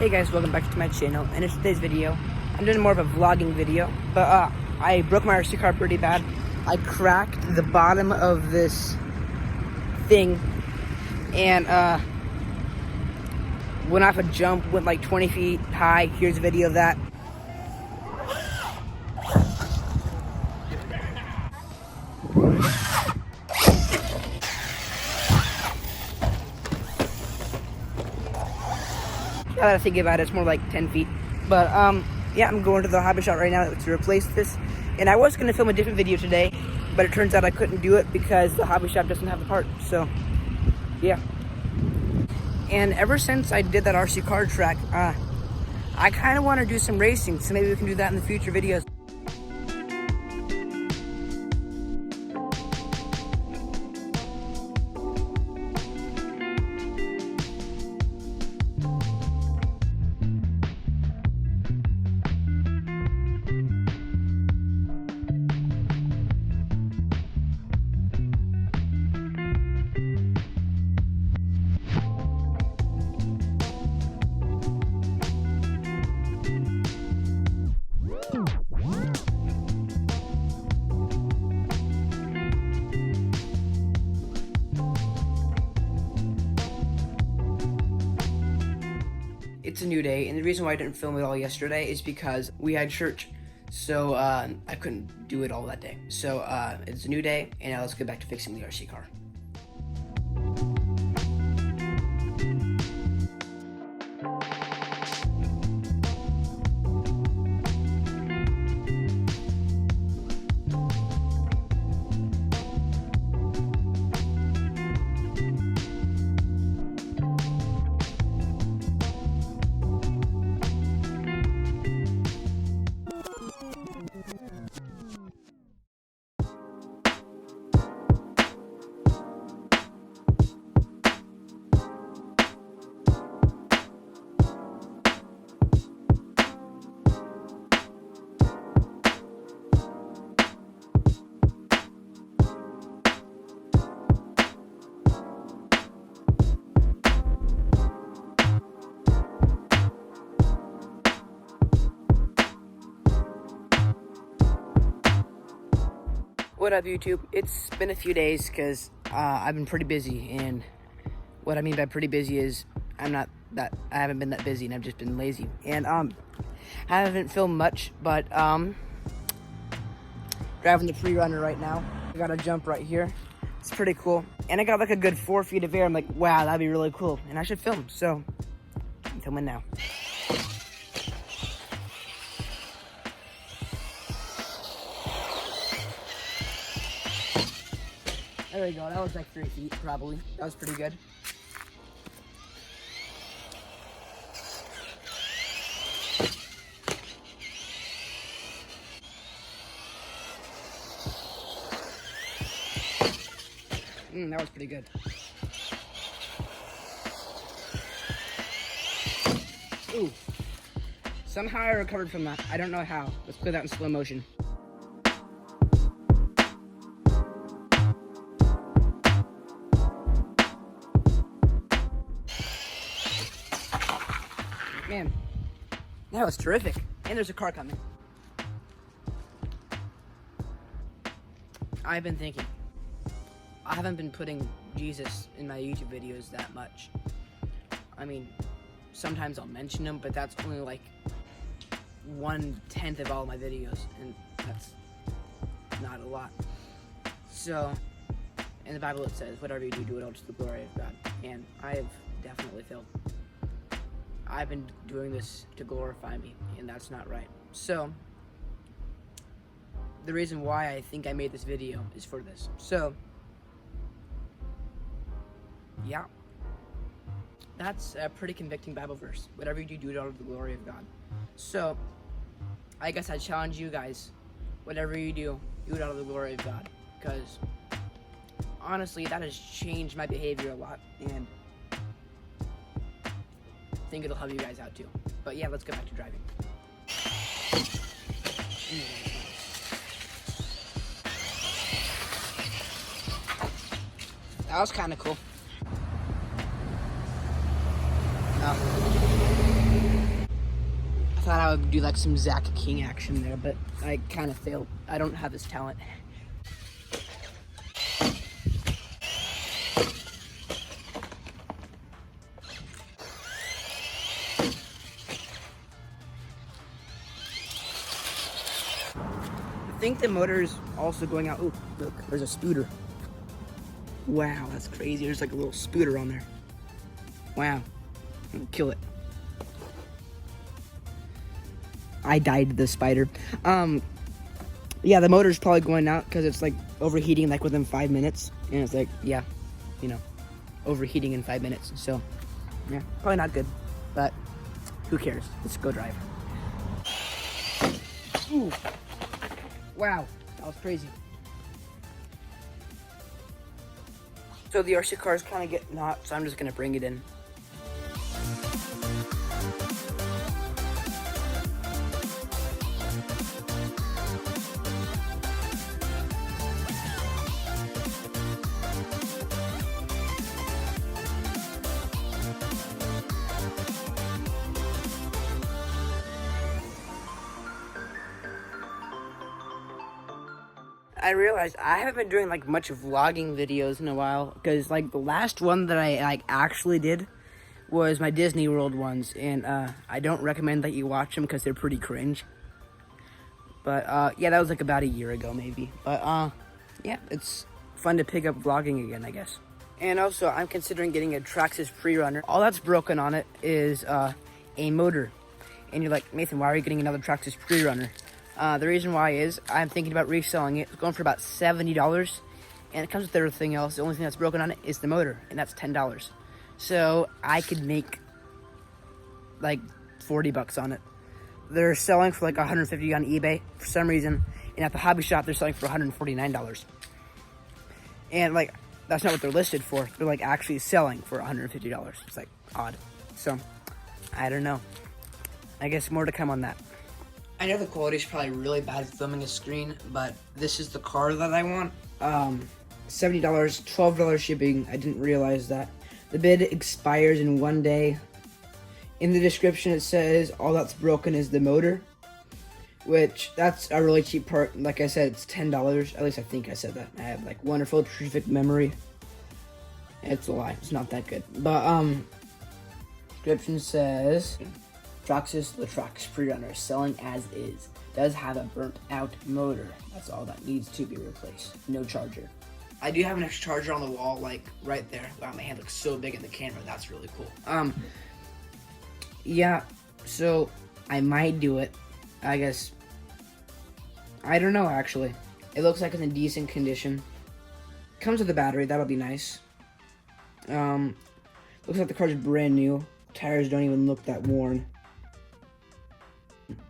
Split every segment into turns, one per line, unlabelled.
Hey guys, welcome back to my channel, and in today's video, I'm doing more of a vlogging video, but I broke my RC car pretty bad. I cracked the bottom of this thing, and went off a jump, went like 20 feet high. Here's a video of that. Now that I think about it, it's more like 10 feet. But yeah, I'm going to the hobby shop right now to replace this. And I was going to film a different video today, but it turns out I couldn't do it because the hobby shop doesn't have the part. So yeah. And ever since I did that RC car track, I kind of want to do some racing. So maybe we can do that in the future videos. It's a new day, and the reason why I didn't film it all yesterday is because we had church, so I couldn't do it all that day. So it's a new day, and now let's get back to fixing the RC car. What up, YouTube? It's been a few days because I've been pretty busy, and what I mean by pretty busy is I haven't been that busy, and I've just been lazy, and I haven't filmed much, but driving the PreRunner right now. I got a jump right here. It's pretty cool, and I got like a good 4 feet of air. I'm like, wow, that'd be really cool, and I should film, so I'm filming now. There we go, that was like 3 feet, probably. That was pretty good. That was pretty good. Ooh. Somehow I recovered from that. I don't know how. Let's put that in slow motion. Man, that was terrific. And there's a car coming. I've been thinking, I haven't been putting Jesus in my YouTube videos that much. I mean, sometimes I'll mention him, but that's only like 1/10 of all my videos, and that's not a lot. So, in the Bible it says, whatever you do, do it all to the glory of God. And I have definitely failed. I've been doing this to glorify me, and that's not right. So, the reason why I think I made this video is for this. So, yeah. That's a pretty convicting Bible verse. Whatever you do, do it out of the glory of God. So, I guess I challenge you guys, whatever you do it out of the glory of God. Because, honestly, that has changed my behavior a lot, and I think it'll help you guys out too. But yeah, let's get back to driving. That was kind of cool. Oh. thought I would do like some Zach King action there, but I kind of failed. I don't have this talent. I think the motor is also going out. Oh, look, there's a spooter. Wow, that's crazy. There's like a little spooter on there. Wow, I'm gonna kill it. I died to the spider. Yeah, the motor's probably going out because it's like overheating like within 5 minutes. And it's like, yeah, you know, overheating in 5 minutes. So, yeah, probably not good, but who cares? Let's go drive. Ooh. Wow, that was crazy. So the RC car is kind of getting hot, so I'm just gonna bring it in. I realized I haven't been doing like much vlogging videos in a while because like the last one that I like actually did was my Disney World ones, and I don't recommend that you watch them because they're pretty cringe. But yeah, that was like about a year ago maybe. But yeah, it's fun to pick up vlogging again, I guess. And also, I'm considering getting a Traxxas PreRunner. All that's broken on it is a motor. And you're like, Nathan, why are you getting another Traxxas PreRunner? The reason why is I'm thinking about reselling it. It's going for about $70, and it comes with everything else. The only thing that's broken on it is the motor, and that's $10. So I could make like 40 bucks on it. They're selling for like $150 on eBay for some reason, and at the hobby shop they're selling for $149. And like that's not what they're listed for. They're like actually selling for $150. It's like odd. So I don't know. I guess more to come on that. I know the quality is probably really bad filming a screen, but this is the car that I want. $70, $12 shipping. I didn't realize that. The bid expires in 1 day. In the description it says all that's broken is the motor, which that's a really cheap part. Like I said, it's $10. At least I think I said that. I have like wonderful, terrific memory. It's a lie. It's not that good. But description says Traxxas PreRunner selling as is. Does have a burnt out motor. That's all that needs to be replaced. No charger. I do have an extra charger on the wall, like right there. Wow, my hand looks so big in the camera. That's really cool. Yeah, so I might do it. I guess. I don't know actually. It looks like it's in decent condition. Comes with a battery. That'll be nice. Looks like the car's brand new. Tires don't even look that worn.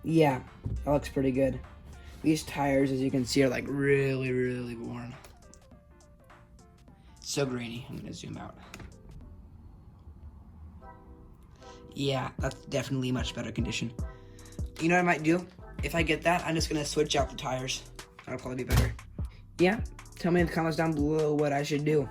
Yeah, that looks pretty good. These tires, as you can see, are like really, really worn. It's so grainy. I'm gonna zoom out. Yeah, that's definitely much better condition. You know what I might do? If I get that, I'm just gonna switch out the tires. That'll probably be better. Yeah, tell me in the comments down below what I should do.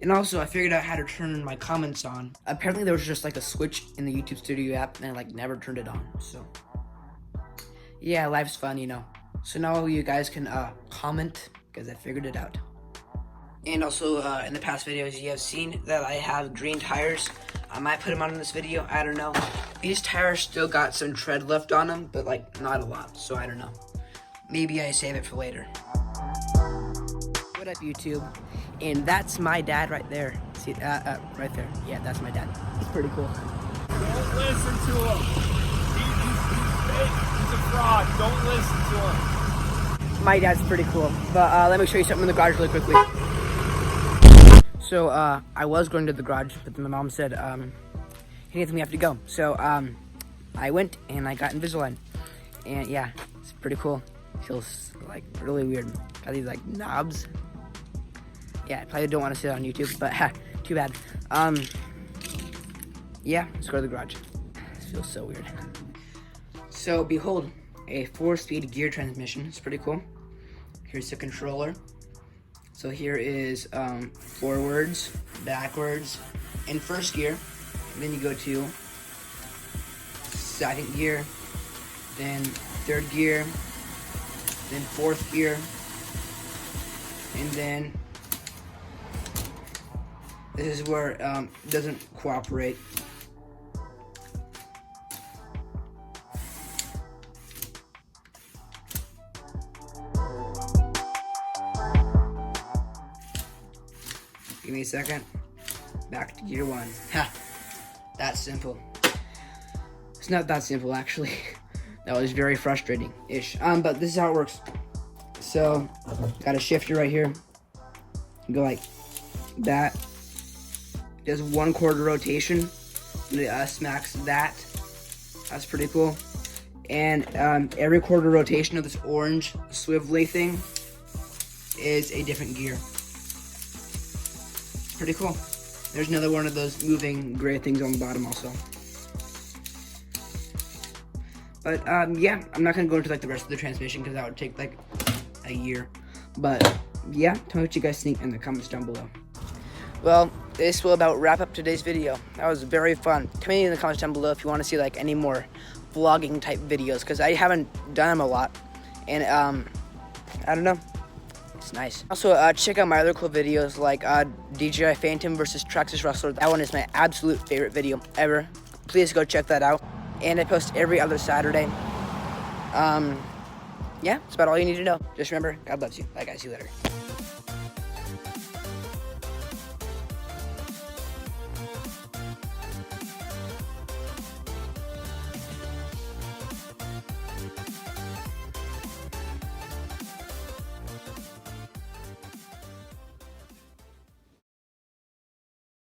And also, I figured out how to turn my comments on. Apparently, there was just like a switch in the YouTube Studio app, and I like never turned it on. So yeah, life's fun, you know. So now you guys can comment because I figured it out. And also, in the past videos, you have seen that I have green tires. I might put them on in this video. I don't know. These tires still got some tread left on them, but like not a lot. So I don't know. Maybe I save it for later. What up, YouTube? And that's my dad right there. See, right there. Yeah, that's my dad. He's pretty cool.
Don't listen to him. He's fake. He's a fraud. Don't listen to him.
My dad's pretty cool. But let me show you something in the garage really quickly. So I was going to the garage, but my mom said, hey Nathan, we have to go. So I went and I got Invisalign. And yeah, it's pretty cool. Feels like really weird. Got these like knobs. Yeah, I probably don't want to see it on YouTube, but too bad. Yeah, let's go to the garage. This feels so weird. So behold, a 4-speed gear transmission. It's pretty cool. Here's the controller. So here is forwards, backwards, and first gear. And then you go to second gear, then third gear, then fourth gear, and then this is where it doesn't cooperate. Give me a second. Back to gear 1. Ha! That's simple. It's not that simple, actually. That was very frustrating-ish. But this is how it works. So, got a shifter right here. Go like that. It does 1/4 rotation. It smacks that. That's pretty cool. And every quarter rotation of this orange swivelly thing is a different gear. Pretty cool. There's another one of those moving gray things on the bottom also. But yeah, I'm not gonna go into like the rest of the transmission because that would take like a year. But yeah, tell me what you guys think in the comments down below. Well, this will about wrap up today's video. That was very fun. Comment in the comments down below if you want to see like any more vlogging type videos, because I haven't done them a lot. And I don't know. It's nice. Also, check out my other cool videos like DJI Phantom versus Traxxas Rustler. That one is my absolute favorite video ever. Please go check that out. And I post every other Saturday. Yeah, that's about all you need to know. Just remember, God loves you. Bye guys, see you later.